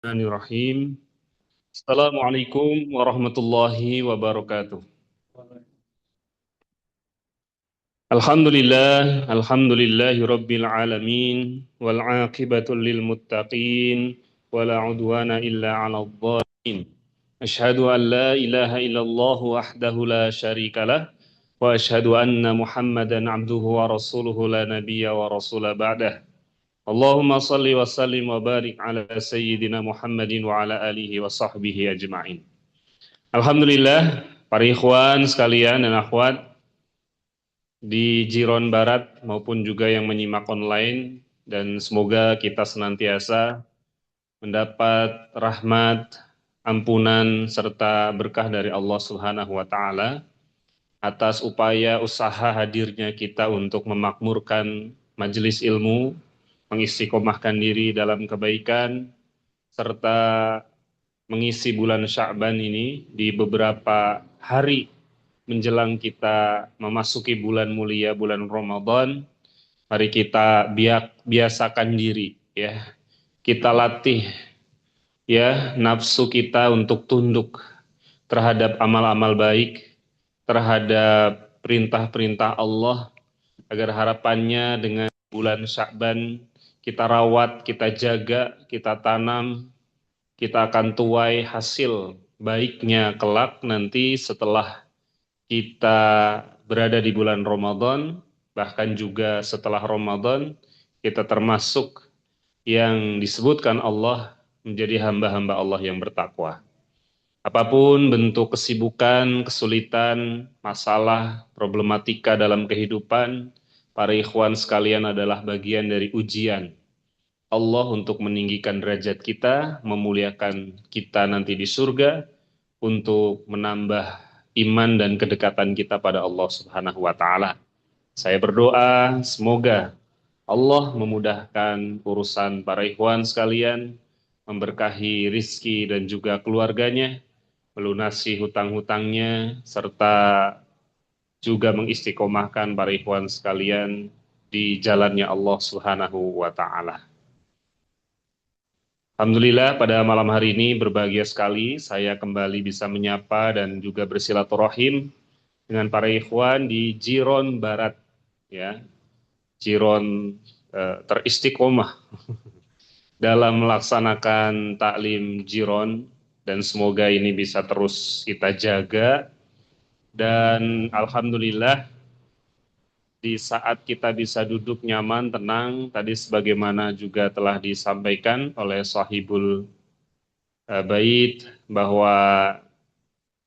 Bismillahirrahmanirrahim. Assalamualaikum warahmatullahi wabarakatuh. Alhamdulillahi rabbil alamin wal aqibatu lil muttaqin wala udwana illa 'alal dhalimin. Asyhadu an la ilaha illallah wahdahu la syarikalah wa asyhadu anna Muhammadan 'abduhu wa rasuluhu la nabiyya wa rasula ba'dah. Allahumma salli wa sallim wa barik ala sayyidina Muhammadin wa ala alihi wa sahbihi ajma'in. Alhamdulillah, para ikhwan sekalian dan akhwat di Jiron Barat maupun juga yang menyimak online, dan semoga kita senantiasa mendapat rahmat, ampunan, serta berkah dari Allah Subhanahu wa Ta'ala atas upaya usaha hadirnya kita untuk memakmurkan majelis ilmu, mengistiqomahkan diri dalam kebaikan, serta mengisi bulan Sya'ban ini di beberapa hari menjelang kita memasuki bulan mulia, bulan Ramadan. Mari kita biasakan diri, ya. Kita latih, ya, nafsu kita untuk tunduk terhadap amal-amal baik, terhadap perintah-perintah Allah, agar harapannya dengan bulan Sya'ban kita rawat, kita jaga, kita tanam, kita akan tuai hasil baiknya kelak nanti setelah kita berada di bulan Ramadan, bahkan juga setelah Ramadan, kita termasuk yang disebutkan Allah menjadi hamba-hamba Allah yang bertakwa. Apapun bentuk kesibukan, kesulitan, masalah, problematika dalam kehidupan, para ikhwan sekalian adalah bagian dari ujian Allah untuk meninggikan derajat kita, memuliakan kita nanti di surga, untuk menambah iman dan kedekatan kita pada Allah Subhanahu wa Ta'ala. Saya berdoa semoga Allah memudahkan urusan para ikhwan sekalian, memberkahi rizki dan juga keluarganya, melunasi hutang-hutangnya, serta juga mengistiqomahkan para ikhwan sekalian di jalannya Allah Subhanahu wa Ta'ala. Alhamdulillah, pada malam hari ini berbahagia sekali saya kembali bisa menyapa dan juga bersilaturahim dengan para ikhwan di Jiron Barat, ya. Jiron teristiqomah dalam melaksanakan taklim Jiron, dan semoga ini bisa terus kita jaga. Dan alhamdulillah, di saat kita bisa duduk nyaman, tenang, tadi sebagaimana juga telah disampaikan oleh Sahibul Bait, bahwa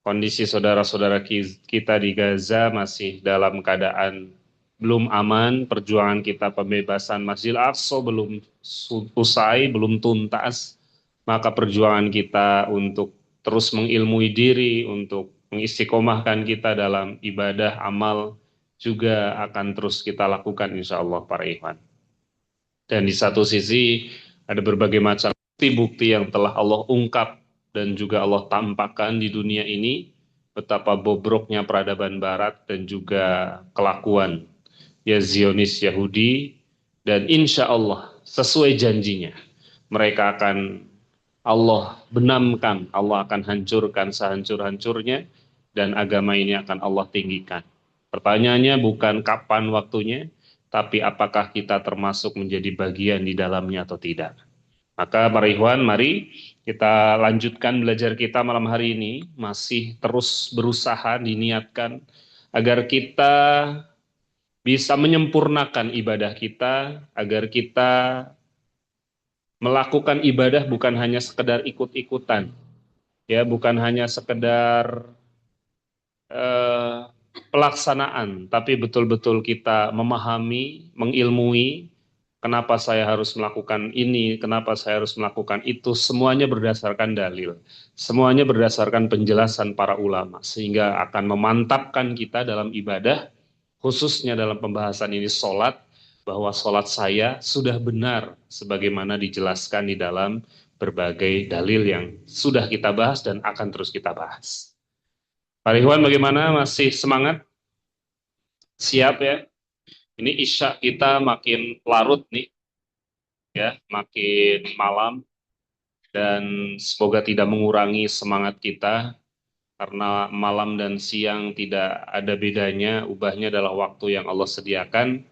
kondisi saudara-saudara kita di Gaza masih dalam keadaan belum aman, perjuangan kita pembebasan Masjidil Aqsa belum usai, belum tuntas, maka perjuangan kita untuk terus mengilmui diri, untuk mengistiqomahkan kita dalam ibadah, amal, juga akan terus kita lakukan insya Allah para ikhwan. Dan di satu sisi ada berbagai macam bukti-bukti yang telah Allah ungkap dan juga Allah tampakkan di dunia ini, betapa bobroknya peradaban Barat dan juga kelakuan ya Zionis Yahudi, dan insya Allah sesuai janjinya mereka akan Allah benamkan, Allah akan hancurkan sehancur-hancurnya, dan agama ini akan Allah tinggikan. Pertanyaannya bukan kapan waktunya, tapi apakah kita termasuk menjadi bagian di dalamnya atau tidak. Maka para ikhwan, mari kita lanjutkan belajar kita malam hari ini, masih terus berusaha diniatkan agar kita bisa menyempurnakan ibadah kita, agar kita melakukan ibadah bukan hanya sekedar ikut-ikutan, ya, bukan hanya sekedar eh, pelaksanaan, tapi betul-betul kita memahami, mengilmui kenapa saya harus melakukan ini, kenapa saya harus melakukan itu, semuanya berdasarkan dalil, semuanya berdasarkan penjelasan para ulama, sehingga akan memantapkan kita dalam ibadah, khususnya dalam pembahasan ini sholat, bahwa sholat saya sudah benar sebagaimana dijelaskan di dalam berbagai dalil yang sudah kita bahas dan akan terus kita bahas. Pak Ikhwan, bagaimana? Masih semangat? Siap ya? Ini Isya kita makin larut nih, ya, makin malam. dan semoga tidak mengurangi semangat kita karena malam dan siang tidak ada bedanya, ubahnya adalah waktu yang Allah sediakan.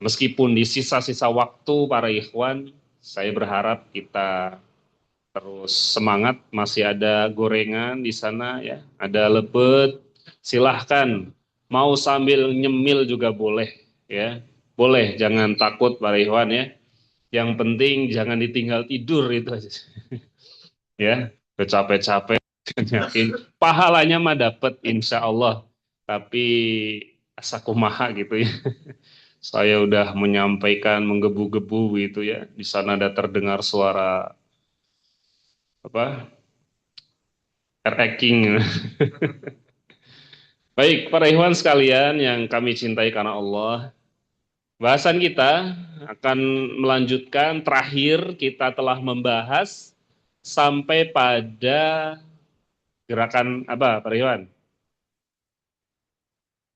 Meskipun di sisa-sisa waktu para ikhwan, saya berharap kita terus semangat, masih ada gorengan di sana ya, ada lebet, silahkan mau sambil nyemil juga boleh ya, boleh, jangan takut para ikhwan ya. Yang penting jangan ditinggal tidur itu aja ya, capek-capek yakin pahalanya mah dapat insya Allah, tapi asa kumaha gitu ya. Saya udah menyampaikan menggebu-gebu gitu ya, di sana ada terdengar suara apa, ereking. Baik, para ikhwan sekalian yang kami cintai karena Allah, bahasan kita akan melanjutkan. Terakhir kita telah membahas sampai pada gerakan apa, para ikhwan?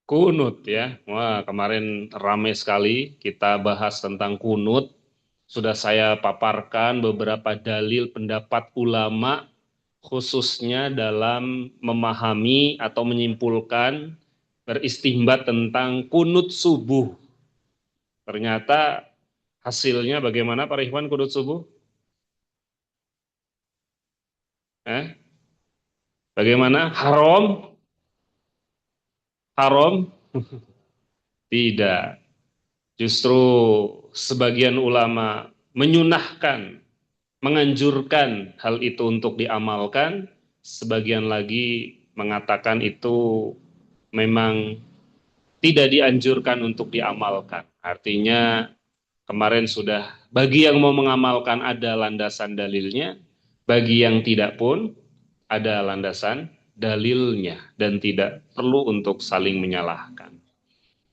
Kunut ya. Wah, kemarin ramai sekali kita bahas tentang kunut. Sudah saya paparkan beberapa dalil pendapat ulama khususnya dalam memahami atau menyimpulkan beristimbat tentang kunut subuh. Ternyata hasilnya bagaimana para ikhwan kunut subuh? Eh? Bagaimana? Haram? Haram? Tidak. Justru sebagian ulama menyunahkan, menganjurkan hal itu untuk diamalkan, sebagian lagi mengatakan itu memang tidak dianjurkan untuk diamalkan. Artinya kemarin sudah bagi yang mau mengamalkan ada landasan dalilnya, bagi yang tidak pun ada landasan dalilnya dan tidak perlu untuk saling menyalahkan.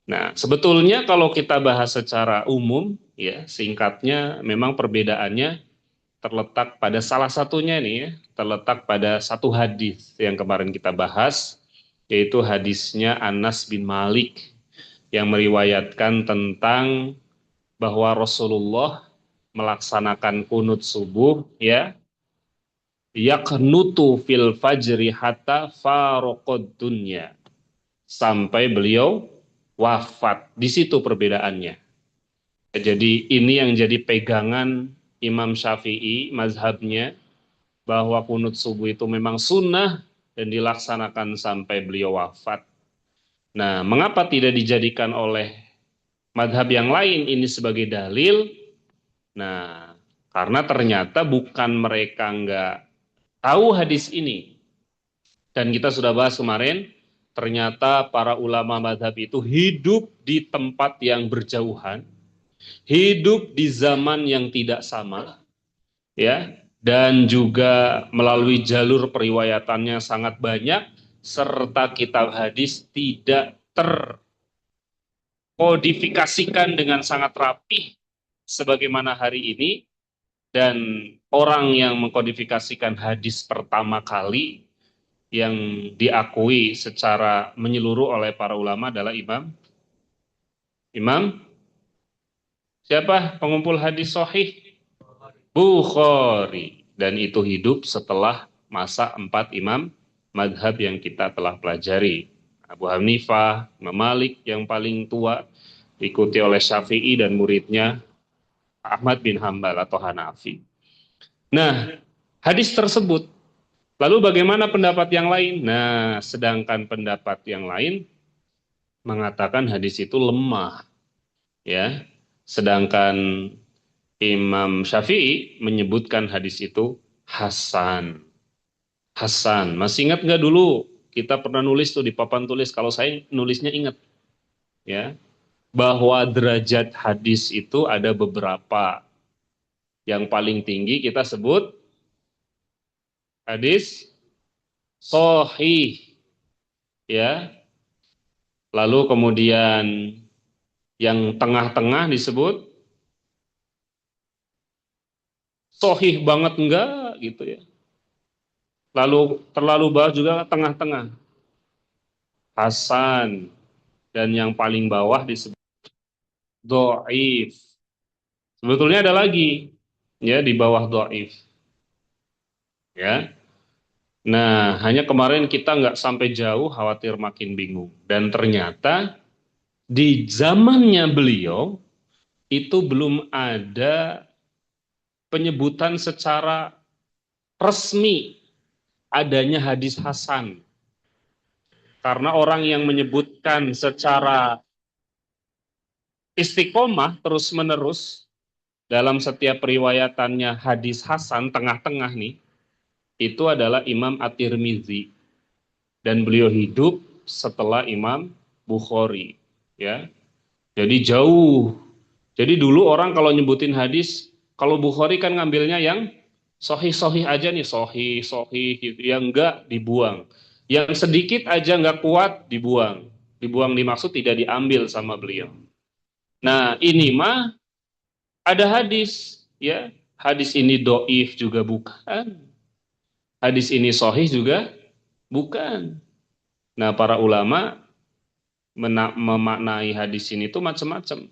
Nah, sebetulnya kalau kita bahas secara umum, ya singkatnya memang perbedaannya terletak pada salah satunya nih ya, terletak pada satu hadis yang kemarin kita bahas, yaitu hadisnya Anas bin Malik yang meriwayatkan tentang bahwa Rasulullah melaksanakan kunut subuh ya, yaqnutu fil fajri hatta faraqad dunya, sampai beliau wafat. Di situ perbedaannya. Jadi ini yang jadi pegangan Imam Syafi'i mazhabnya, bahwa kunut subuh itu memang sunnah dan dilaksanakan sampai beliau wafat. Nah, mengapa tidak dijadikan oleh madhab yang lain ini sebagai dalil? Nah, karena ternyata bukan mereka nggak tahu hadis ini. Dan kita sudah bahas kemarin, ternyata para ulama madhab itu hidup di tempat yang berjauhan, hidup di zaman yang tidak sama, ya, dan juga melalui jalur periwayatannya sangat banyak, serta kitab hadis tidak terkodifikasikan dengan sangat rapih sebagaimana hari ini. Dan orang yang mengkodifikasikan hadis pertama kali yang diakui secara menyeluruh oleh para ulama adalah Imam siapa pengumpul hadis sahih? Bukhari. Dan itu hidup setelah masa 4 imam madhab yang kita telah pelajari. Abu Hanifah, Imam Malik yang paling tua, diikuti oleh Syafi'i dan muridnya Ahmad bin Hambal atau Hanafi. Nah, hadis tersebut, lalu bagaimana pendapat yang lain? Nah, sedangkan pendapat yang lain mengatakan hadis itu lemah, ya. Sedangkan Imam Syafi'i menyebutkan hadis itu hasan. Hasan, masih ingat nggak dulu kita pernah nulis tuh di papan tulis, kalau saya nulisnya ingat ya, bahwa derajat hadis itu ada beberapa. Yang paling tinggi kita sebut hadis sahih ya. Lalu kemudian yang tengah-tengah disebut sahih banget enggak gitu ya. Lalu terlalu bawah juga tengah-tengah, hasan, dan yang paling bawah disebut dhaif. Sebetulnya ada lagi ya di bawah dhaif. ya. Nah, hanya kemarin kita nggak sampai jauh, khawatir makin bingung. Dan ternyata di zamannya beliau itu belum ada penyebutan secara resmi adanya hadis Hasan. Karena orang yang menyebutkan secara istiqomah terus-menerus dalam setiap periwayatannya hadis Hasan tengah-tengah nih, itu adalah Imam At-Tirmizi. Dan beliau hidup setelah Imam Bukhari. Ya, jadi jauh. Jadi dulu orang kalau nyebutin hadis, kalau Bukhari kan ngambilnya yang sohih-sohih aja nih, sohih-sohih gitu. Yang enggak dibuang. Yang sedikit aja nggak kuat dibuang. Dibuang dimaksud tidak diambil sama beliau. Nah ini mah ada hadis, ya. Hadis ini doif juga bukan. Hadis ini sohih juga bukan. Nah para ulama memaknai hadis ini tuh macam-macam.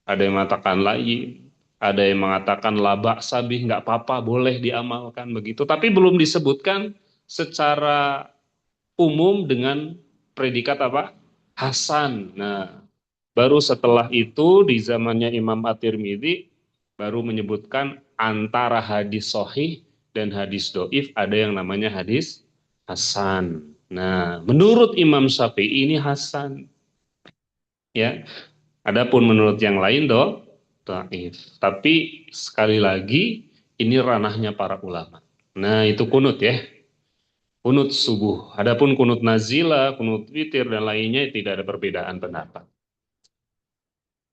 Ada yang mengatakan lain, ada yang mengatakan laba sabih nggak apa-apa, boleh diamalkan begitu. Tapi belum disebutkan secara umum dengan predikat apa? Hasan. Nah, baru setelah itu di zamannya Imam At-Tirmidzi baru menyebutkan antara hadis sohih dan hadis doif ada yang namanya hadis Hasan. Nah, menurut Imam Syafi'i ini Hasan. Ya, adapun menurut yang lain dhaif. Tapi sekali lagi ini ranahnya para ulama. Nah, itu kunut ya. Kunut subuh. Adapun kunut nazila, kunut witir dan lainnya tidak ada perbedaan pendapat.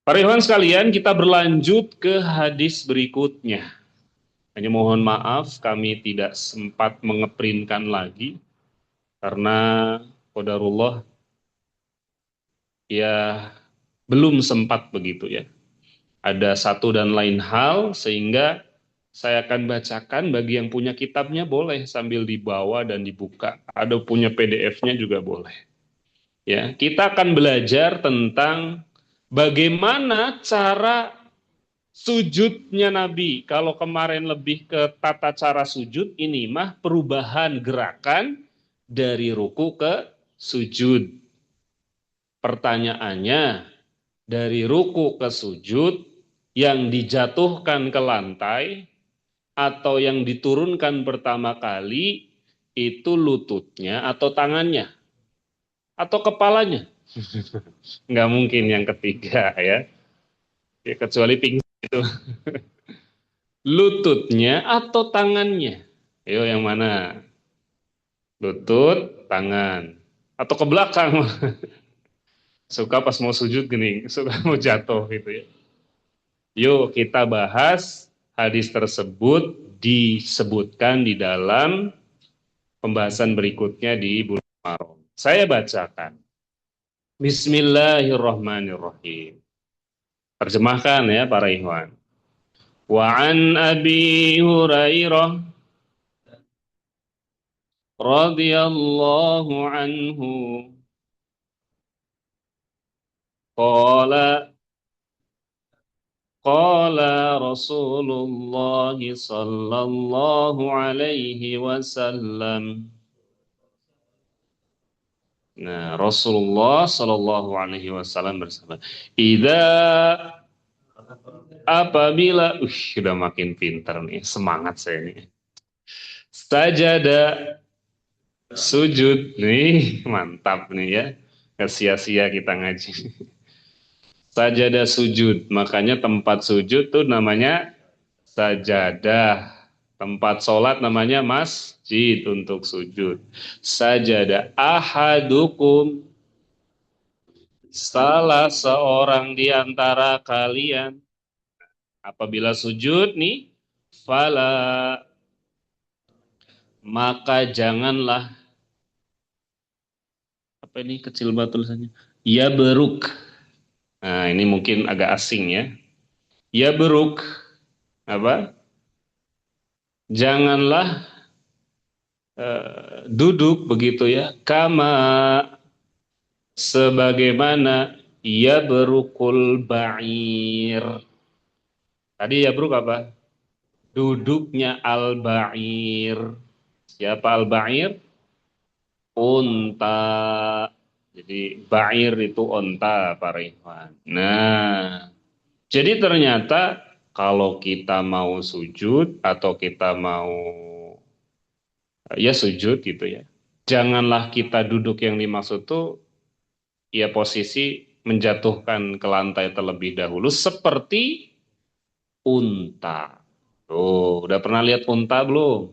Para ikhwan sekalian, kita berlanjut ke hadis berikutnya. Hanya mohon maaf kami tidak sempat mengeprintkan lagi karena qadarullah ya belum sempat begitu ya. Ada satu dan lain hal sehingga saya akan bacakan bagi yang punya kitabnya boleh sambil dibawa dan dibuka. Ada punya PDF-nya juga boleh. Ya, kita akan belajar tentang bagaimana cara sujudnya Nabi. Kalau kemarin lebih ke tata cara sujud, ini mah perubahan gerakan dari ruku ke sujud. Pertanyaannya, dari ruku ke sujud yang dijatuhkan ke lantai atau yang diturunkan pertama kali itu lututnya atau tangannya atau kepalanya. Nggak mungkin yang ketiga ya, ya kecuali pingsan itu. Lututnya atau tangannya. Ayo yang mana? Lutut, tangan. Atau ke belakang. Suka pas mau sujud gini, suka mau jatuh gitu ya. Yuk kita bahas hadis tersebut disebutkan di dalam pembahasan berikutnya di bulan Muharram. Saya bacakan. Bismillahirrahmanirrahim. Terjemahkan ya para ikhwan. Wa an Abi Hurairah radhiyallahu anhu qala qala Rasulullah sallallahu alaihi wasallam. Nah, Rasulullah Shallallahu Alaihi Wasallam bersabda, "Ida apabila, udah makin pinter nih, semangat saya nih. Sajada sujud nih, mantap nih ya. Gak sia-sia kita ngaji. Sajada sujud, makanya tempat sujud tuh namanya sajadah. Tempat sholat namanya masjid untuk sujud. Sajada ahadukum salah seorang di antara kalian apabila sujud nih fala maka janganlah apa ini kecil banget tulisannya ya beruk. Nah ini mungkin agak asing ya. Ya beruk apa? Janganlah duduk begitu ya. Kama sebagaimana ya berukul ba'ir. Tadi ya beruk apa? Duduknya al-ba'ir. Siapa al-ba'ir? Unta. Jadi ba'ir itu unta, para ikhwan. Nah, jadi ternyata kalau kita mau sujud atau kita mau ya sujud gitu ya. Janganlah kita duduk yang dimaksud tuh ya posisi menjatuhkan ke lantai terlebih dahulu seperti unta. Tuh, udah pernah lihat unta belum?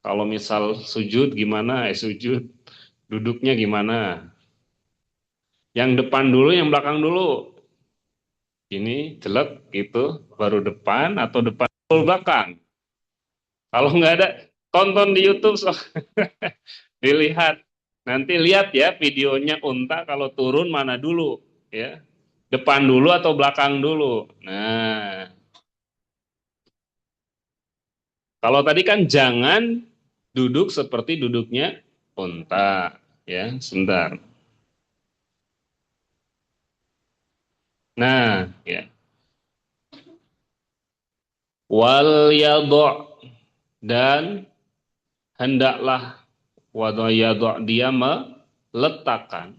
Kalau misal sujud gimana? Sujud duduknya gimana? Yang depan dulu, yang belakang dulu. Ini jelek gitu, baru depan atau depan dulu belakang. Kalau nggak ada, tonton di YouTube, so. Dilihat. Nanti lihat ya videonya unta kalau turun mana dulu, ya. Depan dulu atau belakang dulu. Nah, kalau tadi kan jangan duduk seperti duduknya unta, ya. Sebentar. Nah, ya. Wal yadho, dan hendaklah wado yadho, dia meletakkan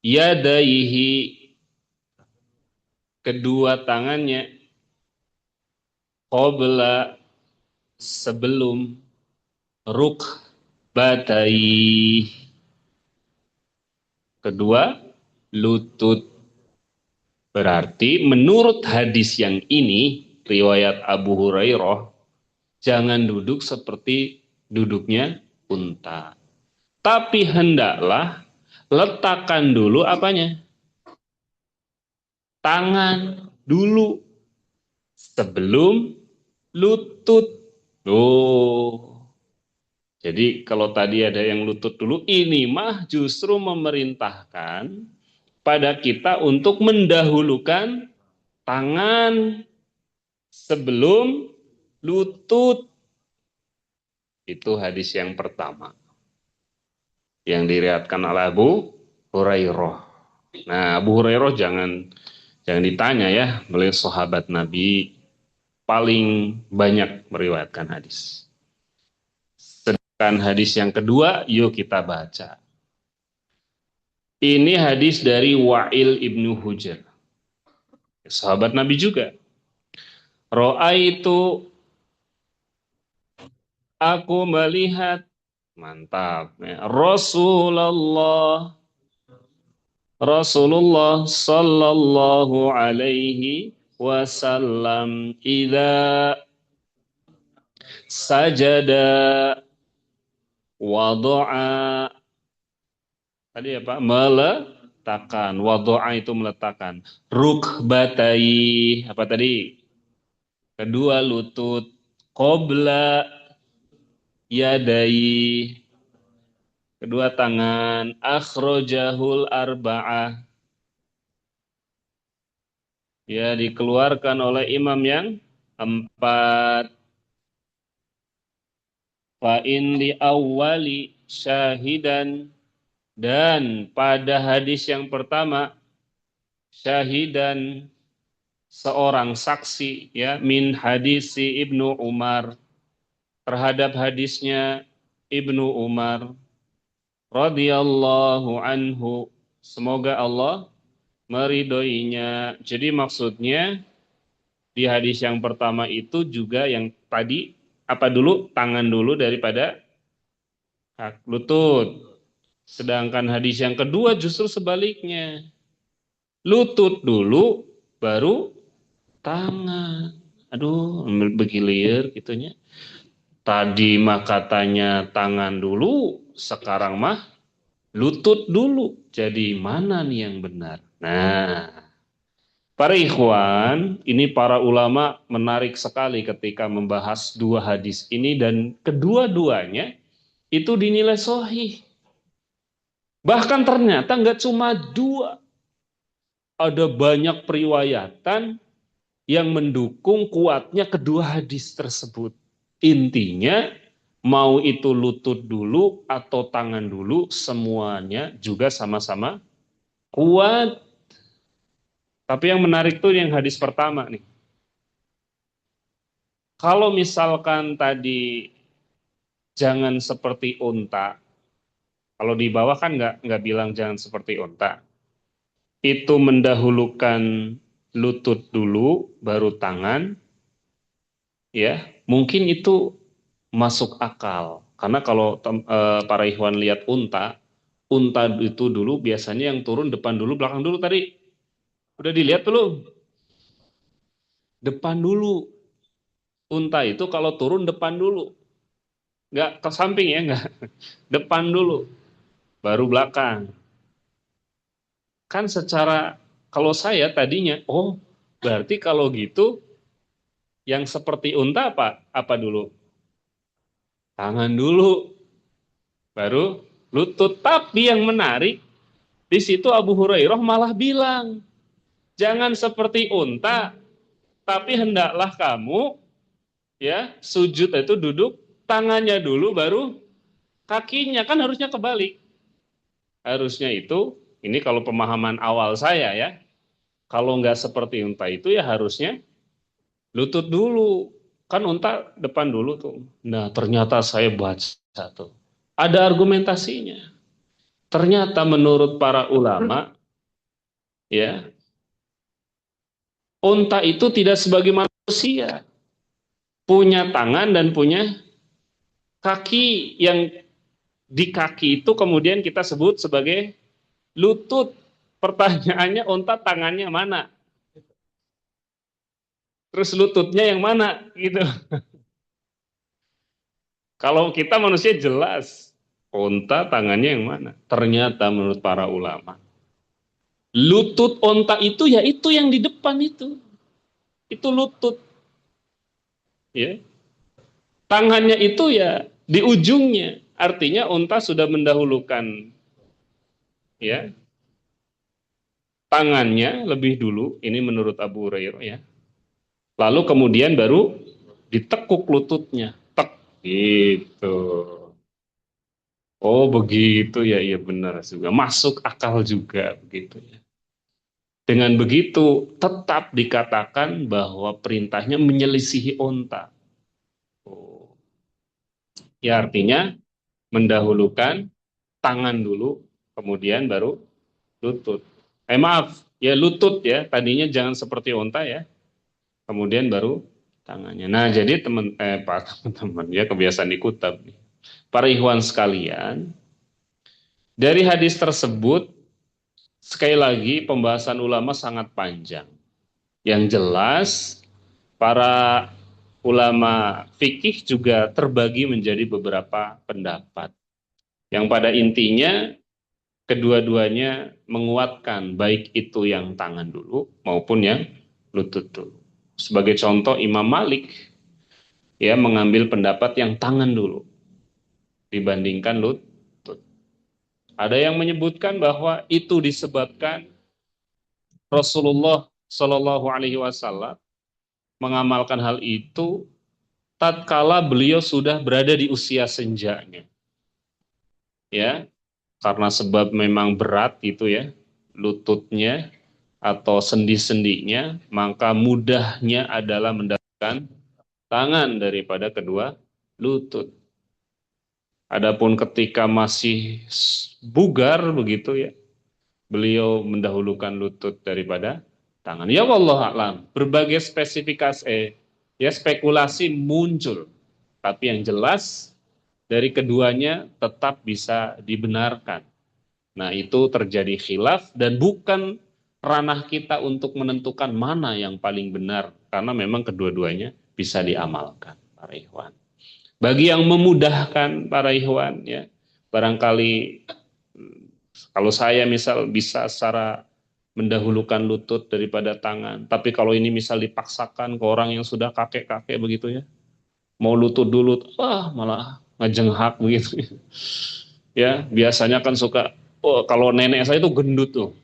yadaihi, kedua tangannya, qabla, sebelum, rukbatai, kedua lutut. Berarti menurut hadis yang ini, riwayat Abu Hurairah, jangan duduk seperti duduknya unta. Tapi hendaklah letakkan dulu apanya? Tangan dulu sebelum lutut. Oh. Jadi kalau tadi ada yang lutut dulu, ini mah justru memerintahkan pada kita untuk mendahulukan tangan sebelum lutut. Itu hadis yang pertama yang diriwayatkan oleh Abu Hurairah. Nah, Abu Hurairah jangan ditanya ya, beliau sahabat Nabi paling banyak meriwayatkan hadis. Sedangkan hadis yang kedua, yuk kita baca. Ini hadis dari Wa'il ibnu Hujr, sahabat Nabi juga. Ro'aitu, aku melihat, mantap, ya. Rasulullah sallallahu alaihi wasallam idza sajada wada'a, tadi apa? Meletakkan. Wada'a itu meletakkan. Rukbatai, apa tadi? Kedua lutut. Qabla yadai, kedua tangan. Akhrojahul arba'ah, ya dikeluarkan oleh imam yang empat. Fa'in di awali syahidan, dan pada hadis yang pertama syahidan, seorang saksi, ya, min hadisi Ibnu Umar, terhadap hadisnya Ibnu Umar radhiyallahu anhu, semoga Allah meridhoinya. Jadi maksudnya di hadis yang pertama itu juga yang tadi apa dulu? Tangan dulu daripada lutut. Sedangkan hadis yang kedua justru sebaliknya. Lutut dulu baru tangan. Aduh, begilir gitunya. Tadi mah katanya tangan dulu, sekarang mah lutut dulu. Jadi mana nih yang benar? Nah, para ikhwan, ini para ulama menarik sekali ketika membahas dua hadis ini dan kedua-duanya itu dinilai sahih. Bahkan ternyata nggak cuma dua, ada banyak periwayatan yang mendukung kuatnya kedua hadis tersebut. Intinya, mau itu lutut dulu atau tangan dulu, semuanya juga sama-sama kuat. Tapi yang menarik tuh yang hadis pertama nih. Kalau misalkan tadi jangan seperti unta. Kalau di bawah kan nggak bilang jangan seperti unta. Itu mendahulukan lutut dulu, baru tangan, ya. Mungkin itu masuk akal. Karena kalau para ikhwan lihat unta, unta itu dulu biasanya yang turun depan dulu, belakang dulu tadi. Udah dilihat belum? Depan dulu. Unta itu kalau turun depan dulu. Nggak ke samping ya, nggak. Depan dulu, baru belakang. Kan secara, kalau saya tadinya, oh berarti kalau gitu, yang seperti unta apa? Apa dulu? Tangan dulu, baru lutut. Tapi yang menarik, di situ Abu Hurairah malah bilang, jangan seperti unta, tapi hendaklah kamu ya sujud itu duduk tangannya dulu baru kakinya, kan harusnya kebalik. Harusnya itu, ini kalau pemahaman awal saya ya, kalau nggak seperti unta itu ya harusnya lutut dulu. Kan unta depan dulu tuh. Nah ternyata saya baca tuh. Ada argumentasinya. Ternyata menurut para ulama, ya, unta itu tidak sebagai manusia. Punya tangan dan punya kaki, yang di kaki itu kemudian kita sebut sebagai lutut. Pertanyaannya, unta tangannya mana? Terus lututnya yang mana? Gitu. Kalau kita manusia jelas, unta tangannya yang mana? Ternyata menurut para ulama, lutut unta itu ya itu yang di depan itu. Itu lutut. Ya. Tangannya itu ya di ujungnya. Artinya unta sudah mendahulukan ya tangannya lebih dulu. Ini menurut Abu Hurairah ya. Lalu kemudian baru ditekuk lututnya. Tek gitu. Oh begitu ya, iya benar juga. Masuk akal juga begitu ya. Dengan begitu tetap dikatakan bahwa perintahnya menyelisihi onta. Oh. Ya artinya mendahulukan tangan dulu, kemudian baru lutut. Maaf, ya lutut ya. Tadinya jangan seperti onta ya. Kemudian baru tangannya. Nah jadi Pak teman-teman ya, kebiasaan dikutab nih. Para ikhwan sekalian, dari hadis tersebut sekali lagi pembahasan ulama sangat panjang. Yang jelas para ulama fikih juga terbagi menjadi beberapa pendapat. Yang pada intinya kedua-duanya menguatkan, baik itu yang tangan dulu maupun yang lutut dulu. Sebagai contoh, Imam Malik ya mengambil pendapat yang tangan dulu dibandingkan lutut. Ada yang menyebutkan bahwa itu disebabkan Rasulullah Shallallahu Alaihi Wasallam mengamalkan hal itu tatkala beliau sudah berada di usia senjanya, ya, karena sebab memang berat gitu ya lututnya atau sendi-sendinya, maka mudahnya adalah mendapatkan tangan daripada kedua lutut. Adapun ketika masih bugar begitu ya, beliau mendahulukan lutut daripada tangan. Ya wallahu a'lam. Berbagai spesifikasi ya spekulasi muncul. Tapi yang jelas dari keduanya tetap bisa dibenarkan. Nah, itu terjadi khilaf dan bukan ranah kita untuk menentukan mana yang paling benar karena memang kedua-duanya bisa diamalkan para ikhwan. Bagi yang memudahkan para ikhwan ya, barangkali kalau saya misal bisa secara mendahulukan lutut daripada tangan, tapi kalau ini misal dipaksakan ke orang yang sudah kakek-kakek begitu ya, mau lutut dulu, wah malah ngejenghak begitu. Ya, biasanya kan suka, oh, kalau nenek saya itu gendut tuh,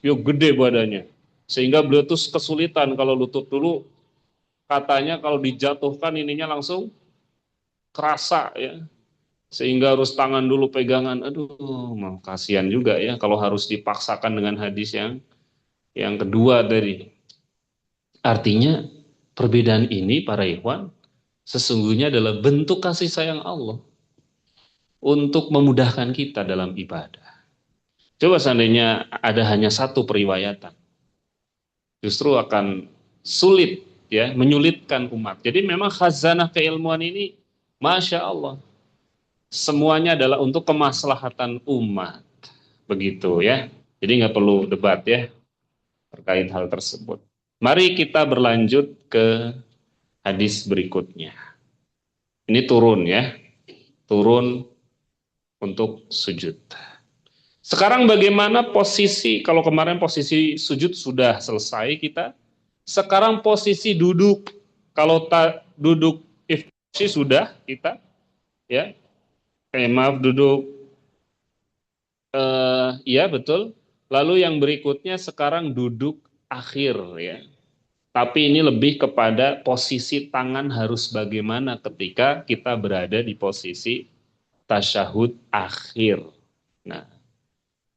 yuk gede badannya. Sehingga beliau tuh kesulitan kalau lutut dulu, katanya kalau dijatuhkan ininya langsung kerasa ya. Sehingga harus tangan dulu pegangan. Aduh, kasihan juga ya kalau harus dipaksakan dengan hadis yang kedua tadi. Artinya perbedaan ini para ikhwan sesungguhnya adalah bentuk kasih sayang Allah. untuk memudahkan kita dalam ibadah. Coba seandainya ada hanya satu periwayatan, justru akan sulit, ya, menyulitkan umat. Jadi memang khazanah keilmuan ini, Masya Allah, semuanya adalah untuk kemaslahatan umat. Begitu ya. Jadi nggak perlu debat ya terkait hal tersebut. Mari kita berlanjut ke hadis berikutnya. Ini turun ya, turun untuk sujud. Sekarang bagaimana posisi, kalau kemarin posisi sujud sudah selesai kita, sekarang posisi duduk, kalau duduk iftirashi sudah kita, ya, maaf duduk, ya betul. Lalu yang berikutnya sekarang duduk akhir ya. Tapi ini lebih kepada posisi tangan harus bagaimana ketika kita berada di posisi tasyahud akhir. Nah,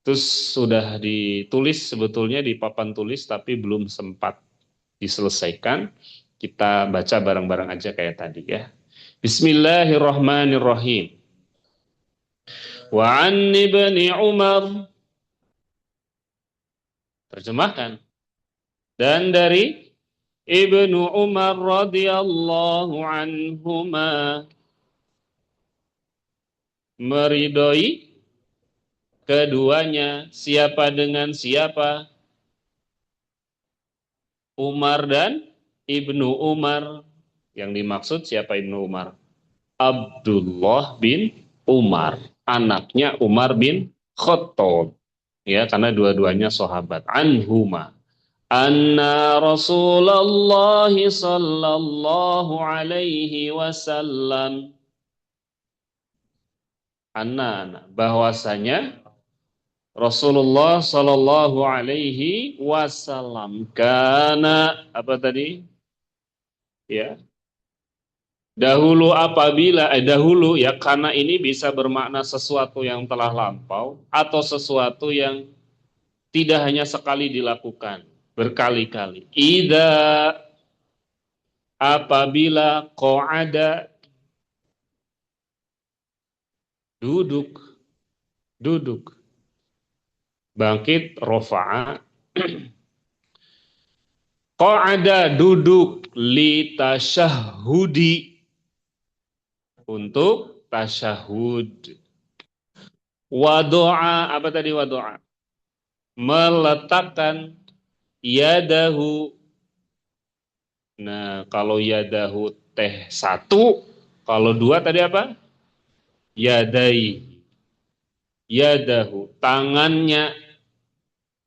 terus sudah ditulis sebetulnya di papan tulis tapi belum sempat diselesaikan. Kita baca bareng-bareng aja kayak tadi ya. Bismillahirrahmanirrahim. Wa an ibni Umar, terjemahkan. Dan dari Ibnu Umar radhiyallahu anhuma, meridoi keduanya. Siapa dengan siapa? Umar dan Ibnu Umar. Yang dimaksud siapa Ibnu Umar? Abdullah bin Umar, anaknya Umar bin Khattab. Ya, karena dua-duanya sahabat. Anhuma. Anna Rasulullah sallallahu alaihi wasallam, anna, bahwasanya Rasulullah sallallahu alaihi wasallam kana, apa tadi? Ya. Dahulu apabila dahulu ya, karena ini bisa bermakna sesuatu yang telah lampau atau sesuatu yang tidak hanya sekali dilakukan, berkali-kali. Ida, apabila qa'ada, duduk, duduk. Bangkit, rofa'a. Qa'ada, duduk, li tasyahudi, untuk tasyahud. Wado'a, apa tadi wado'a? Meletakkan yadahu. Nah, kalau yadahu teh satu, kalau dua tadi apa? Yadai. Yadahu, tangannya,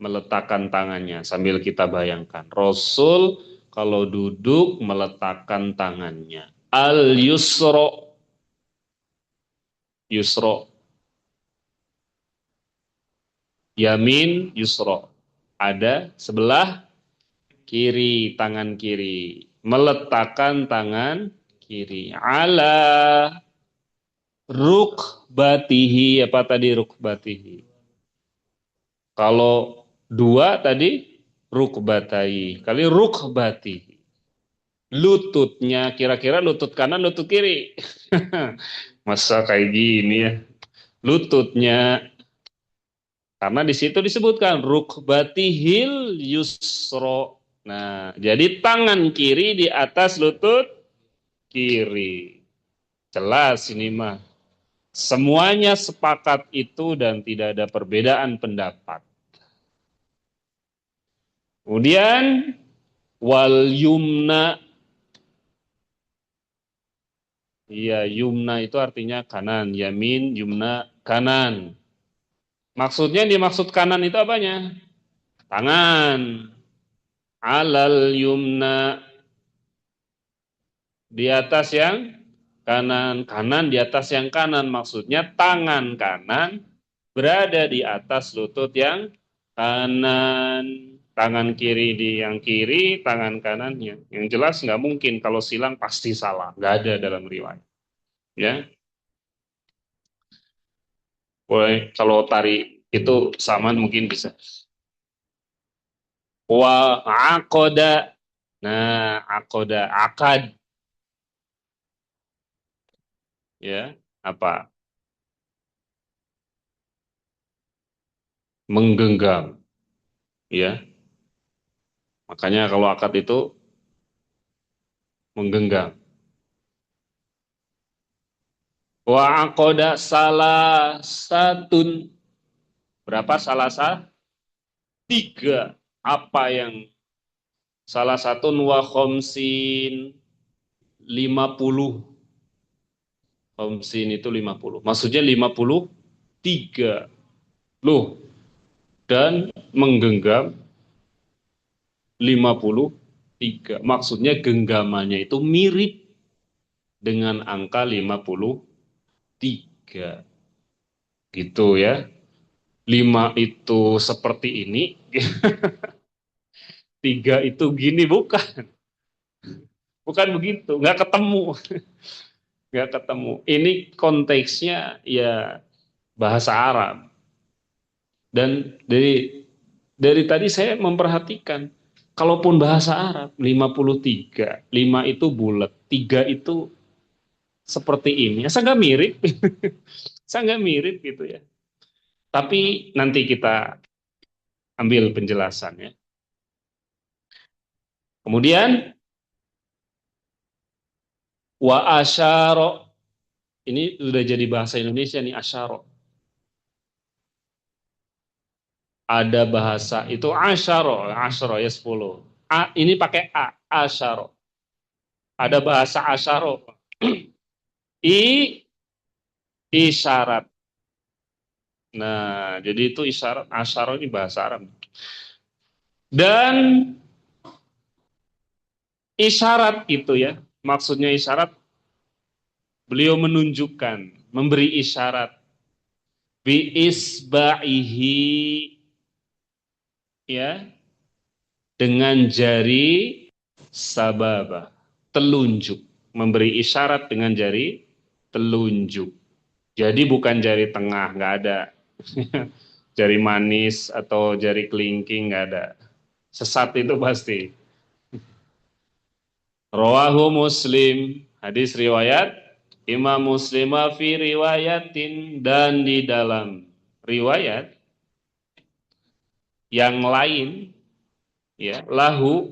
meletakkan tangannya. Sambil kita bayangkan, Rasul kalau duduk meletakkan tangannya. Al yusro, yusro, yamin, yusro. Ada sebelah kiri, tangan kiri. Meletakkan tangan kiri. Ala rukbatihi, apa tadi rukbatihi? Kalau dua tadi rukbatai, kali rukbatihi. Lututnya, kira-kira lutut kanan, lutut kiri. Masa kayak gini ya. Lututnya, karena di situ disebutkan rukbatihil yusro. Nah, jadi tangan kiri di atas lutut kiri. Jelas ini mah. Semuanya sepakat itu dan tidak ada perbedaan pendapat. Kemudian wal yumna. Iya, yumna itu artinya kanan, yamin, yumna, kanan. Maksudnya yang dimaksud kanan itu apanya? Tangan. Alal yumna, di atas yang kanan, kanan di atas yang kanan, maksudnya tangan kanan berada di atas lutut yang kanan, tangan kiri di yang kiri, tangan kanannya. Yang jelas nggak mungkin, kalau silang pasti salah, nggak ada dalam riwayat. Ya, boleh kalau tarik itu sama mungkin bisa. Wa akoda, nah akoda, akad, ya apa? menggenggam, ya. Makanya kalau akad itu menggenggam. Wa aqoda salah satun. Berapa salah satu? Tiga. Apa yang salah satu wa khomsin 50. Khomsin itu 50. Maksudnya 53. Loh, dan menggenggam 53. Maksudnya genggamannya itu mirip dengan angka 53. Gitu ya. 5 itu seperti ini, 3 itu gini, bukan. Bukan begitu, nggak ketemu. Nggak ketemu. Ini konteksnya ya bahasa Arab. Dan dari tadi saya memperhatikan, kalaupun bahasa Arab 53, 5 itu bulat, 3 itu seperti ini. Saya nggak mirip. Saya nggak mirip gitu ya. Tapi nanti kita ambil penjelasannya. Kemudian wa asyara, ini sudah jadi bahasa Indonesia nih, asyara. Ada bahasa itu asyara ya 10. Ini pakai asyara. Ada bahasa asyara. I isyarat. Nah, jadi itu isyarat, asyara ini bahasa Arab. Dan isyarat itu ya, maksudnya isyarat, beliau menunjukkan, memberi isyarat bi isba'ihi, ya, dengan jari sababa, telunjuk, memberi isyarat dengan jari telunjuk. Jadi bukan jari tengah, nggak ada. Jari manis atau jari kelingking nggak ada. Sesat itu pasti. Rawahu Muslim, hadis riwayat Imam Muslim fi riwayatin, dan di dalam riwayat yang lain ya, lahu,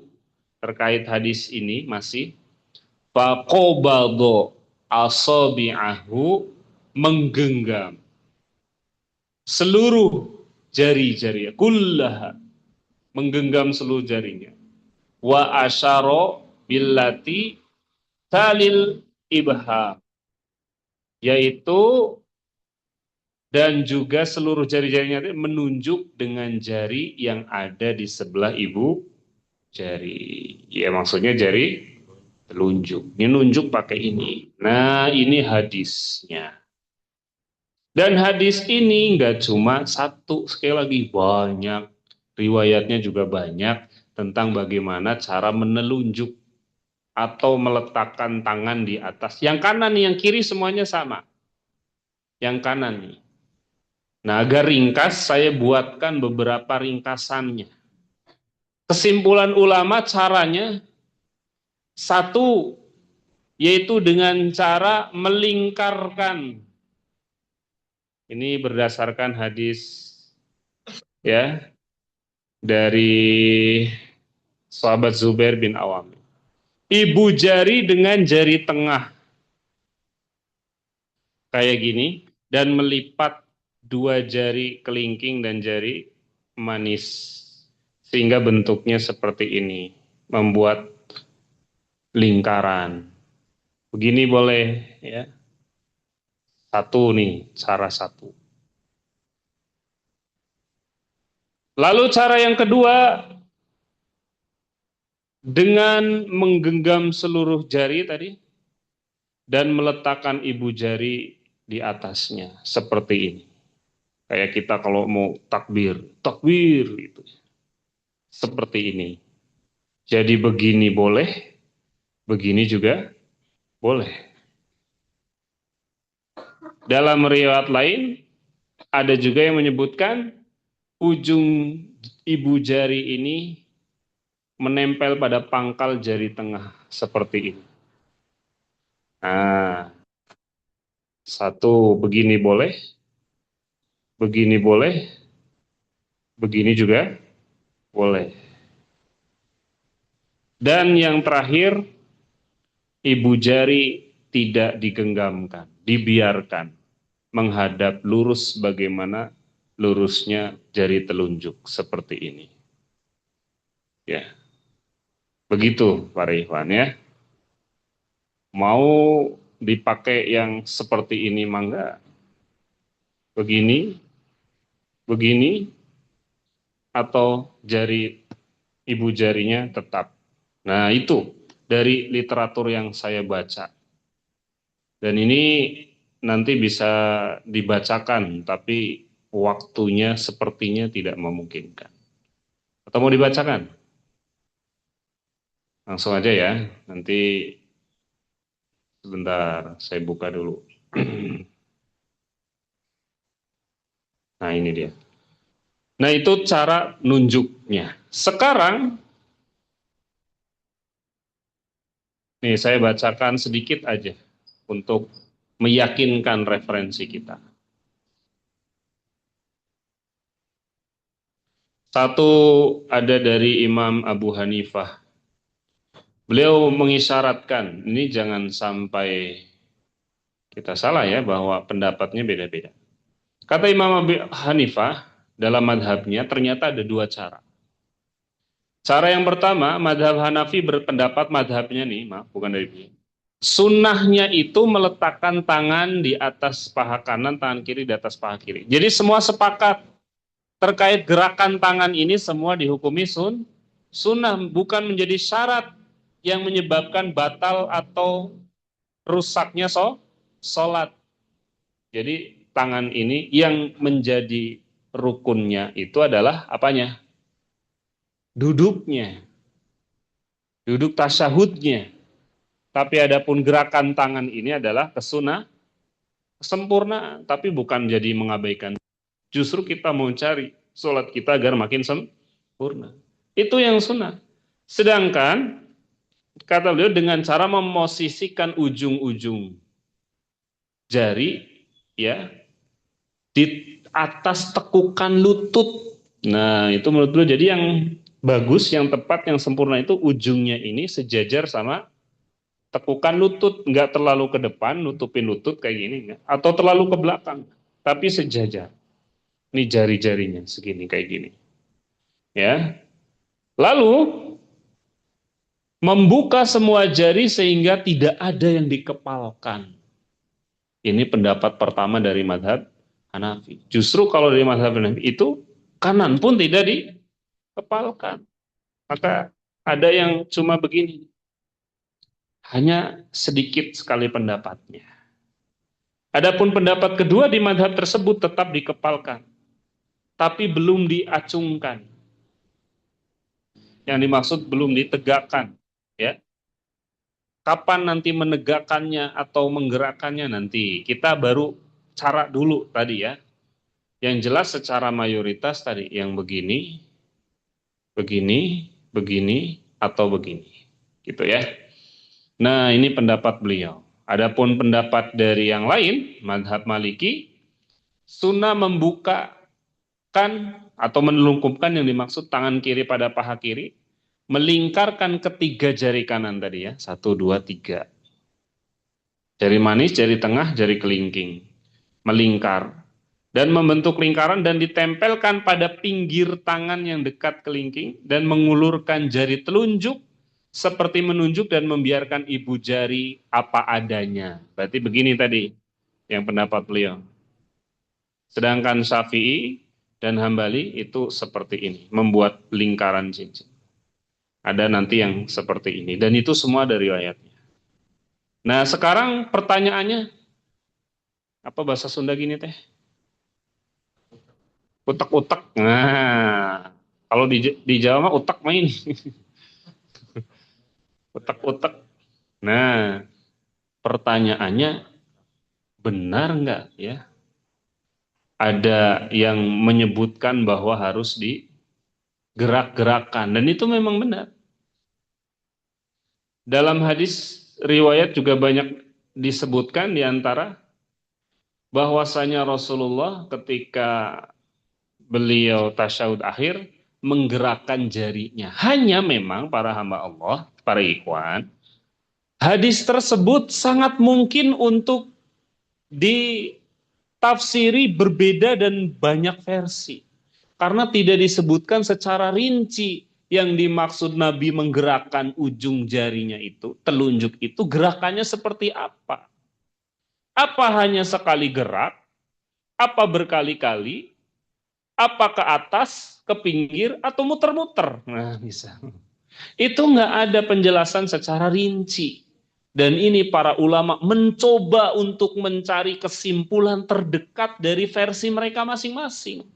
terkait hadis ini masih faqobado asabi'ahu, menggenggam seluruh jari-jari, kullaha, menggenggam seluruh jarinya. Wa asyara billati talil ibham, yaitu dan juga seluruh jari-jarinya menunjuk dengan jari yang ada di sebelah ibu jari. Ya maksudnya jari telunjuk. Ini nunjuk pakai ini. Nah ini hadisnya. Dan hadis ini nggak cuma satu, sekali lagi banyak. Riwayatnya juga banyak tentang bagaimana cara menelunjuk atau meletakkan tangan di atas. Yang kanan nih, yang kiri semuanya sama. Yang kanan nih. Nah, agar ringkas, saya buatkan beberapa ringkasannya. Kesimpulan ulama caranya, satu, yaitu dengan cara melingkarkan. Ini berdasarkan hadis ya dari sahabat Zubair bin Awam. Ibu jari dengan jari tengah kayak gini, dan melipat dua jari kelingking dan jari manis sehingga bentuknya seperti ini, membuat lingkaran. Begini boleh ya. Satu nih, cara satu. Lalu cara yang kedua, dengan menggenggam seluruh jari tadi dan meletakkan ibu jari di atasnya seperti ini. Kayak kita kalau mau takbir, takbir gitu. Seperti ini. Jadi begini boleh, begini juga boleh. Dalam riwayat lain ada juga yang menyebutkan ujung ibu jari ini menempel pada pangkal jari tengah seperti ini. Nah, satu begini boleh, begini juga boleh. Dan yang terakhir, ibu jari tidak digenggamkan, dibiarkan menghadap lurus bagaimana lurusnya jari telunjuk seperti ini. Ya, begitu para ikhwan ya. Mau dipakai yang seperti ini mangga, begini, begini, atau jari ibu jarinya tetap. Nah itu dari literatur yang saya baca. Dan ini nanti bisa dibacakan, tapi waktunya sepertinya tidak memungkinkan. Atau mau dibacakan? Langsung aja ya, nanti sebentar saya buka dulu. Nah ini dia. Nah itu cara nunjuknya. Sekarang, nih saya bacakan sedikit aja untuk meyakinkan referensi kita. Satu ada dari Imam Abu Hanifah. Beliau mengisyaratkan, ini jangan sampai kita salah ya, bahwa pendapatnya beda-beda. Kata Imam Abu Hanifah, dalam madhabnya ternyata ada dua cara. Cara yang pertama, madhab Hanafi berpendapat madhabnya nih, maaf, bukan dari beliau. Sunnahnya itu meletakkan tangan di atas paha kanan, tangan kiri di atas paha kiri. Jadi semua sepakat terkait gerakan tangan ini semua dihukumi sunnah, bukan menjadi syarat yang menyebabkan batal atau rusaknya sholat. Jadi tangan ini yang menjadi rukunnya itu adalah apanya? Duduknya, duduk tasyahudnya. Tapi adapun gerakan tangan ini adalah kesempurnaan, tapi bukan jadi mengabaikan. Justru kita mau cari sholat kita agar makin sempurna. Itu yang sunnah. Sedangkan kata beliau dengan cara memosisikan ujung-ujung jari ya di atas tekukan lutut. Nah, itu menurut beliau jadi yang bagus, yang tepat, yang sempurna itu ujungnya ini sejajar sama tekukan lutut, nggak terlalu ke depan, nutupin lutut kayak gini, enggak. Atau terlalu ke belakang, tapi sejajar. Ini jari-jarinya segini kayak gini. Ya. Lalu membuka semua jari sehingga tidak ada yang dikepalkan. Ini pendapat pertama dari madhab Hanafi. Justru kalau dari madhab Hanafi itu kanan pun tidak dikepalkan. Maka ada yang cuma begini. Hanya sedikit sekali pendapatnya. Adapun pendapat kedua di madhab tersebut tetap dikepalkan. Tapi belum diacungkan. Yang dimaksud belum ditegakkan. Ya. Kapan nanti menegakkannya atau menggerakkannya nanti. Kita baru cara dulu tadi ya. Yang jelas secara mayoritas tadi yang begini, begini, begini, atau begini. Gitu ya. Nah ini pendapat beliau. Adapun pendapat dari yang lain, madhab Maliki, sunnah membukakan atau menelungkupkan yang dimaksud tangan kiri pada paha kiri, melingkarkan ketiga jari kanan tadi ya, 1, 2, 3. Jari manis, jari tengah, jari kelingking. Melingkar. Dan membentuk lingkaran dan ditempelkan pada pinggir tangan yang dekat kelingking dan mengulurkan jari telunjuk seperti menunjuk dan membiarkan ibu jari apa adanya. Berarti begini tadi yang pendapat beliau. Sedangkan Syafi'i dan Hambali itu seperti ini, membuat lingkaran cincin. Ada nanti yang seperti ini dan itu semua dari ayatnya. Nah, sekarang pertanyaannya apa bahasa Sunda gini teh? Utek-utek. Nah, kalau di Jawa mah utek main. Utek-utek. Nah, pertanyaannya benar nggak ya? Ada yang menyebutkan bahwa harus digerak-gerakan dan itu memang benar. Dalam hadis riwayat juga banyak disebutkan di antara bahwasanya Rasulullah ketika beliau tasyahud akhir menggerakkan jarinya. Hanya memang para hamba Allah, para ikhwan, hadis tersebut sangat mungkin untuk ditafsiri berbeda dan banyak versi. Karena tidak disebutkan secara rinci yang dimaksud Nabi menggerakkan ujung jarinya itu, telunjuk itu gerakannya seperti apa. Apa hanya sekali gerak, apa berkali-kali, apa ke atas, ke pinggir, atau muter-muter. Nah, bisa. Itu nggak ada penjelasan secara rinci. Dan ini para ulama mencoba untuk mencari kesimpulan terdekat dari versi mereka masing-masing.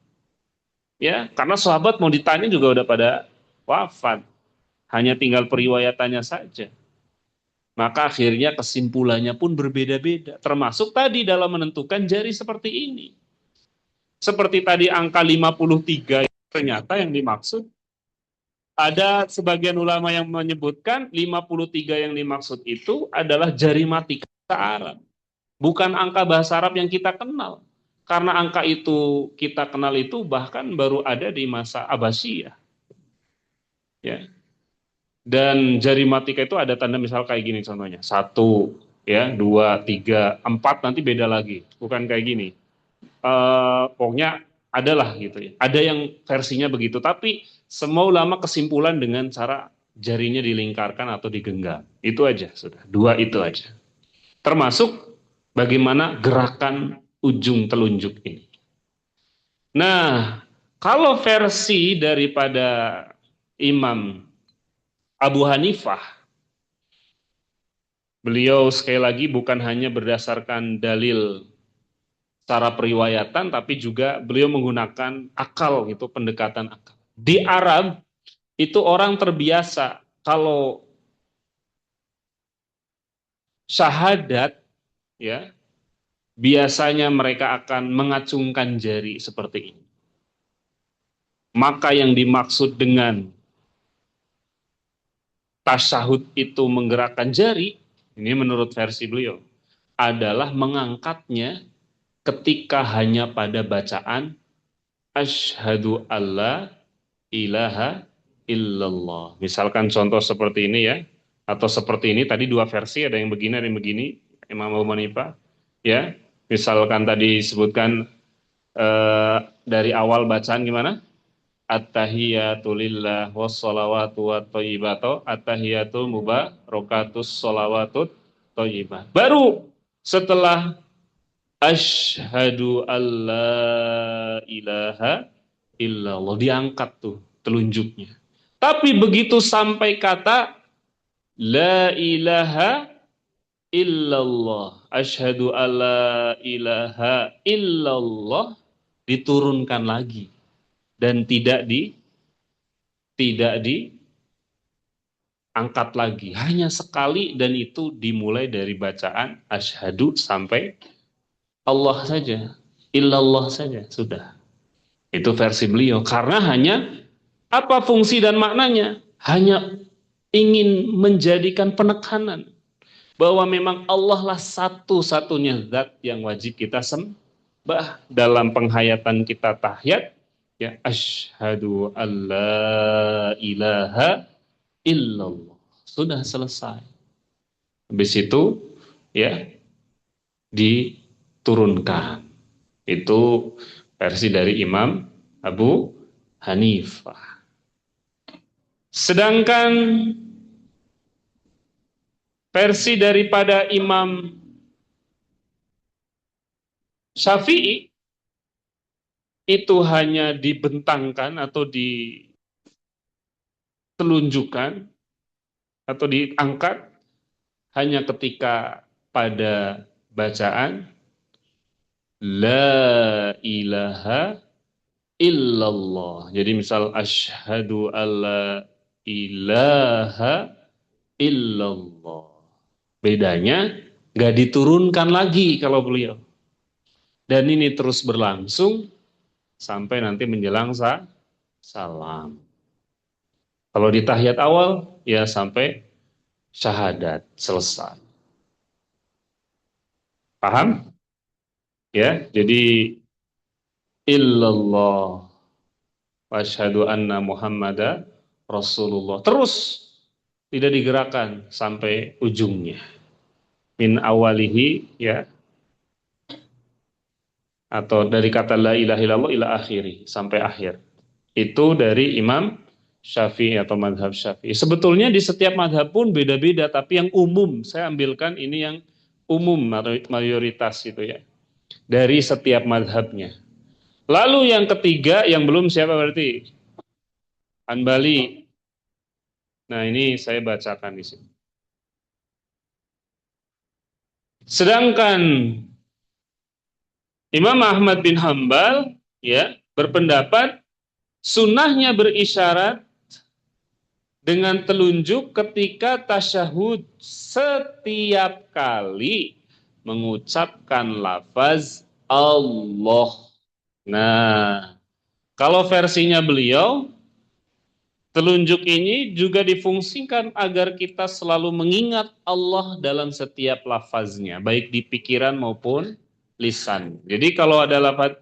Ya, karena sahabat mau ditanya juga udah pada wafat. Hanya tinggal periwayatannya saja. Maka akhirnya kesimpulannya pun berbeda-beda. Termasuk tadi dalam menentukan jari seperti ini. Seperti tadi angka 53 ternyata yang dimaksud, ada sebagian ulama yang menyebutkan 53 yang dimaksud itu adalah jari mati bahasa Arab. Bukan angka bahasa Arab yang kita kenal. Karena angka itu kita kenal itu bahkan baru ada di masa Abbasiyah. Ya. Dan jari matika itu ada tanda misal kayak gini contohnya. 1, ya, 2, 3, 4 nanti beda lagi. Bukan kayak gini. Pokoknya adalah gitu ya. Ada yang versinya begitu, tapi semua ulama kesimpulan dengan cara jarinya dilingkarkan atau digenggam. Itu aja sudah. 2 itu aja. Termasuk bagaimana gerakan ujung telunjuk ini. Nah, kalau versi daripada Imam Abu Hanifah, beliau sekali lagi bukan hanya berdasarkan dalil secara periwayatan, tapi juga beliau menggunakan akal gitu, pendekatan akal. Di Arab itu orang terbiasa kalau syahadat, ya, biasanya mereka akan mengacungkan jari seperti ini. Maka yang dimaksud dengan tasyahud itu menggerakkan jari, ini menurut versi beliau, adalah mengangkatnya ketika hanya pada bacaan asyhadu alla ilaha illallah. Misalkan contoh seperti ini ya, atau seperti ini tadi 2 versi, ada yang begini, ada yang begini, Imam Abu Hanifah, ya. Misalkan tadi disebutkan dari awal bacaan gimana? At-tahiyatu lillah wassalawatu watthayyibatu at-tahiyatul mubarakatus shalawatut thayyibah. Baru setelah asyhadu alla ilaha illallah diangkat tuh telunjuknya. Tapi begitu sampai kata la ilaha illallah, asyhadu alla ilaha illallah, diturunkan lagi dan tidak diangkat lagi, hanya sekali, dan itu dimulai dari bacaan asyhadu sampai Allah saja, illallah saja, sudah. Itu versi beliau. Karena hanya apa fungsi dan maknanya? Hanya ingin menjadikan penekanan bahwa memang Allah lah satu-satunya zat yang wajib kita sembah. Dalam penghayatan kita tahiyat, ya, asyhadu alla ilaha illallah. Sudah selesai. Habis itu, ya, diturunkan. Itu versi dari Imam Abu Hanifah. Sedangkan versi daripada Imam Syafi'i itu hanya dibentangkan atau ditelunjukkan atau diangkat hanya ketika pada bacaan la ilaha illallah. Jadi misal asyhadu alla ilaha illallah. Bedanya nggak diturunkan lagi kalau beliau. Dan ini terus berlangsung sampai nanti menjelang salam. Kalau di tahiyat awal ya sampai syahadat selesai. Paham? Ya, jadi illallah wa asyhadu anna Muhammadar Rasulullah. Terus tidak digerakkan sampai ujungnya. Min awalihi, ya, atau dari kata la ilaha illallah ila akhiri, sampai akhir. Itu dari Imam Syafi'i atau madhab Syafi'i. Sebetulnya di setiap madhab pun beda-beda, tapi yang umum, saya ambilkan ini yang umum, mayoritas itu ya, dari setiap madhabnya. Lalu yang ketiga, yang belum siapa berarti? Hanbali. Nah ini saya bacakan di sini. Sedangkan Imam Ahmad bin Hambal, ya, berpendapat sunnahnya berisyarat dengan telunjuk ketika tasyahud setiap kali mengucapkan lafaz Allah. Nah, kalau versinya beliau, telunjuk ini juga difungsikan agar kita selalu mengingat Allah dalam setiap lafaznya, baik di pikiran maupun lisan. Jadi kalau ada lafaz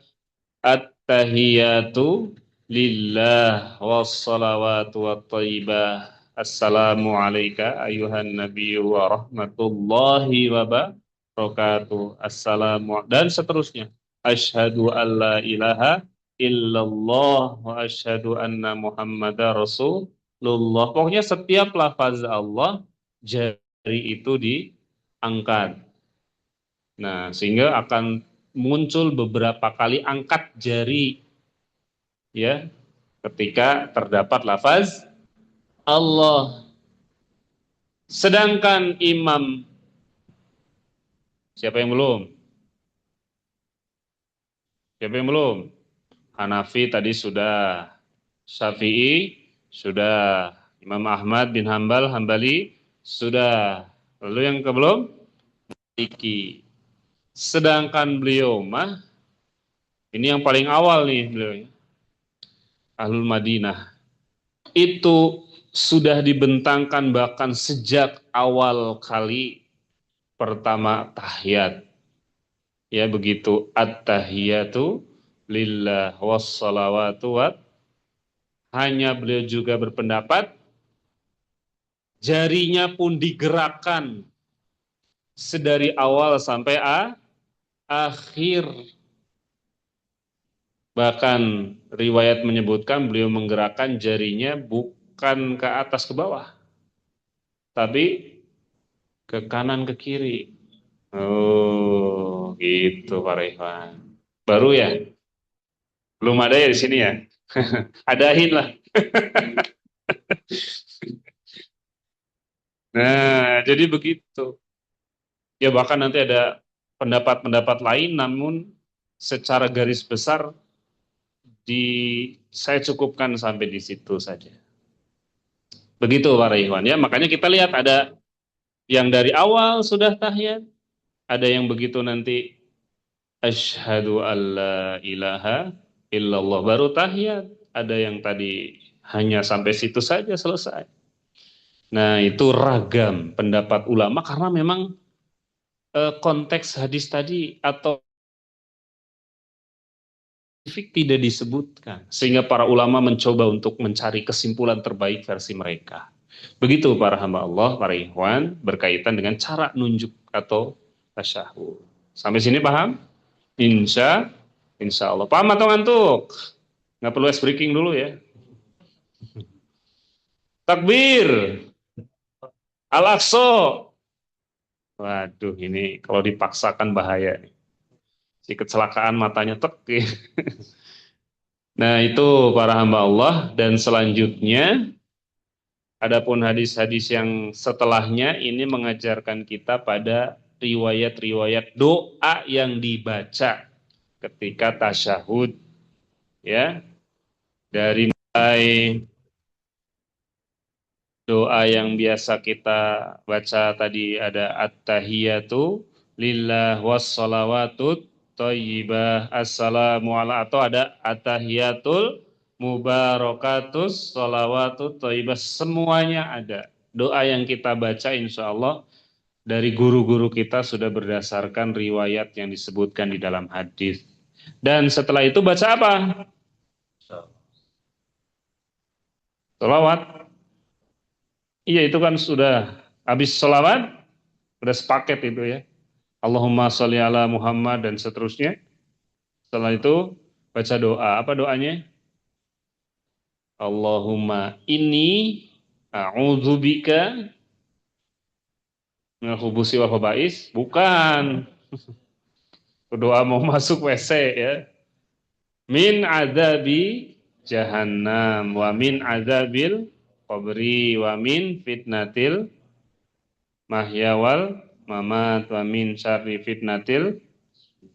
At-tahiyatu lillah wassalawatu wattaibah. Assalamu alayka ayuhan nabiyyu wa rahmatullahi wa barakatuh. Assalamu dan seterusnya. Asyhadu an la ilaha illallah wa asyhadu anna Muhammadar Rasulullah. Pokoknya setiap lafaz Allah jari itu diangkat. Nah, sehingga akan muncul beberapa kali angkat jari, ya, ketika terdapat lafaz Allah. Sedangkan imam, siapa yang belum? Siapa yang belum? Hanafi tadi sudah, Syafi'i sudah, Imam Ahmad bin Hambali sudah. Lalu yang belum? Maliki. Sedangkan beliau mah, ini yang paling awal nih beliau, Ahlul Madinah. Itu sudah dibentangkan bahkan sejak awal kali pertama tahiyat. Ya begitu, at-tahiyatu lillah wassalawatu wat. Hanya beliau juga berpendapat jarinya pun digerakkan sedari awal sampai akhir. Bahkan riwayat menyebutkan beliau menggerakkan jarinya bukan ke atas ke bawah, tapi ke kanan ke kiri. Oh, gitu Pak Revan. Baru ya? Belum ada ya di sini ya? Adain lah. Nah, jadi begitu. Ya bahkan nanti ada pendapat-pendapat lain, namun secara garis besar saya cukupkan sampai di situ saja. Begitu Pak Ikhwan ya. Makanya kita lihat ada yang dari awal sudah tahiyat, ada yang begitu nanti asyhadu alla ilaha illallah baru tahiyat, ada yang tadi hanya sampai situ saja selesai. Nah, itu ragam pendapat ulama karena memang konteks hadis tadi atau tidak disebutkan, sehingga para ulama mencoba untuk mencari kesimpulan terbaik versi mereka. Begitu para hamba Allah, para ikhwan, berkaitan dengan cara nunjuk atau tasyahud. Sampai sini paham? Insya Allah. Paham atau ngantuk? Nggak perlu ice breaking dulu ya. Takbir. Al-Aqsa. Waduh, ini kalau dipaksakan bahaya. Si kecelakaan matanya tek. Nah, itu para hamba Allah. Dan selanjutnya, adapun hadis-hadis yang setelahnya ini mengajarkan kita pada riwayat-riwayat doa yang dibaca ketika tasyahud, ya, dari mulai doa yang biasa kita baca tadi ada at-tahiyatu lillah wassalawatut thayyibah assalamu ala, atau ada at-tahiyatul mubarakatus salawatut thayyibah, semuanya ada. Doa yang kita baca insya Allah dari guru-guru kita sudah berdasarkan riwayat yang disebutkan di dalam hadis. Dan setelah itu baca apa? Sholawat. Iya itu kan sudah habis sholawat, udah sepaket itu ya. Allahumma sholli ala Muhammad dan seterusnya. Setelah itu baca doa. Apa doanya? Allahumma inni a'udzubika minal khubusi wal khaba'is. Bukan. Doa mau masuk WC ya. Min adzabi jahannam wa min adzabil qabri wa min fitnatil mahya wal mamat wa min syarri fitnatil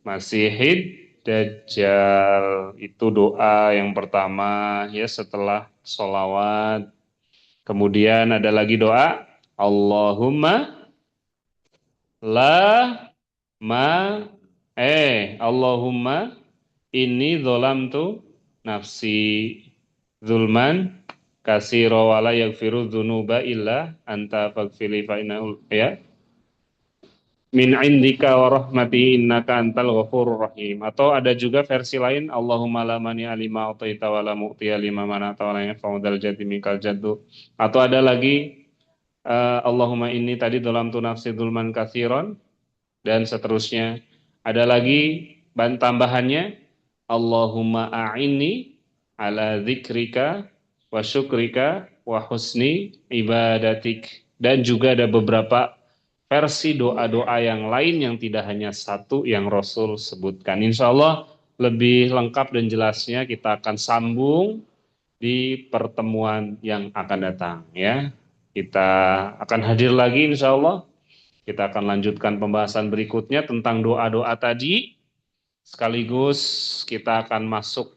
masihid dajjal. Itu doa yang pertama ya setelah sholawat. Kemudian ada lagi doa Allahumma la ma Allahumma ini tu nafsi zulman kasiro wala yaghfiru dzunuba illa anta faghfirli fa innahu ya min indika wa rahmati innaka antal ghafurur rahim. Atau ada juga versi lain Allahumma la mani alima utaita wa la mu'tiya lima manata wa la yanfa'u dzal jaddi minkal jaddu. Atau ada lagi Allahumma inni tadi dalam tu nafsi dzulman katsiron dan seterusnya. Ada lagi tambahannya Allahumma a'inni ala dzikrika wa syukrika wa husni ibadatik. Dan juga ada beberapa versi doa-doa yang lain yang tidak hanya satu yang Rasul sebutkan. Insya Allah lebih lengkap dan jelasnya kita akan sambung di pertemuan yang akan datang ya. Kita akan hadir lagi insya Allah. Kita akan lanjutkan pembahasan berikutnya tentang doa-doa tadi. Sekaligus kita akan masuk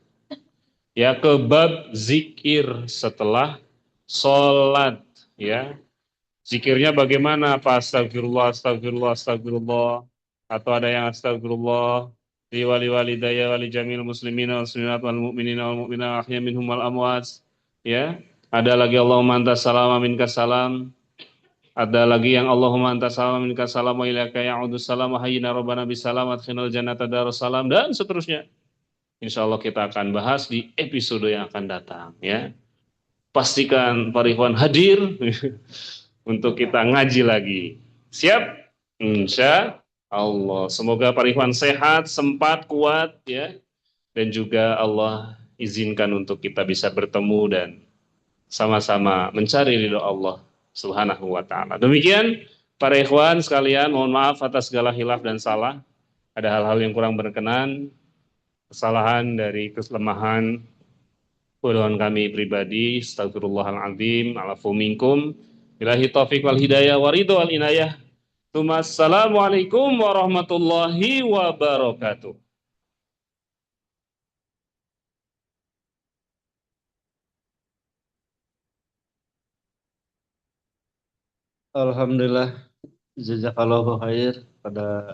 ya ke bab zikir setelah sholat ya. Zikirnya bagaimana? Apa astagfirullah, astagfirullah, astagfirullah. Atau ada yang astagfirullah. Li wali walidayya wali jamil muslimina wal muslimat wal mu'minina wal mu'minat ahya minhum wal amwat. Ya. Ada lagi Allahumma antas salam minka salam. Ada lagi yang Allahumma antas salam minka salam wa ilaika ya'udus salam wa hayyina rabbana bisalam wa adkhilnal jannata darussalam dan seterusnya. Insya Allah kita akan bahas di episode yang akan datang ya. Pastikan Pak Ridwan hadir untuk kita ngaji lagi. Siap? Insya Allah. Semoga Pak Ridwan sehat, sempat, kuat ya. Dan juga Allah izinkan untuk kita bisa bertemu dan sama-sama mencari ridho Allah Subhanahu wa taala. Demikian para ikhwan sekalian, mohon maaf atas segala hilaf dan salah. Ada hal-hal yang kurang berkenan, kesalahan dari kelemahan bodohan kami pribadi. Astagfirullahaladzim, alafu minkum. Billahi taufiq wal hidayah wa ridho wal inayah. Assalamualaikum warahmatullahi wabarakatuh. Alhamdulillah, jazakallahu khair pada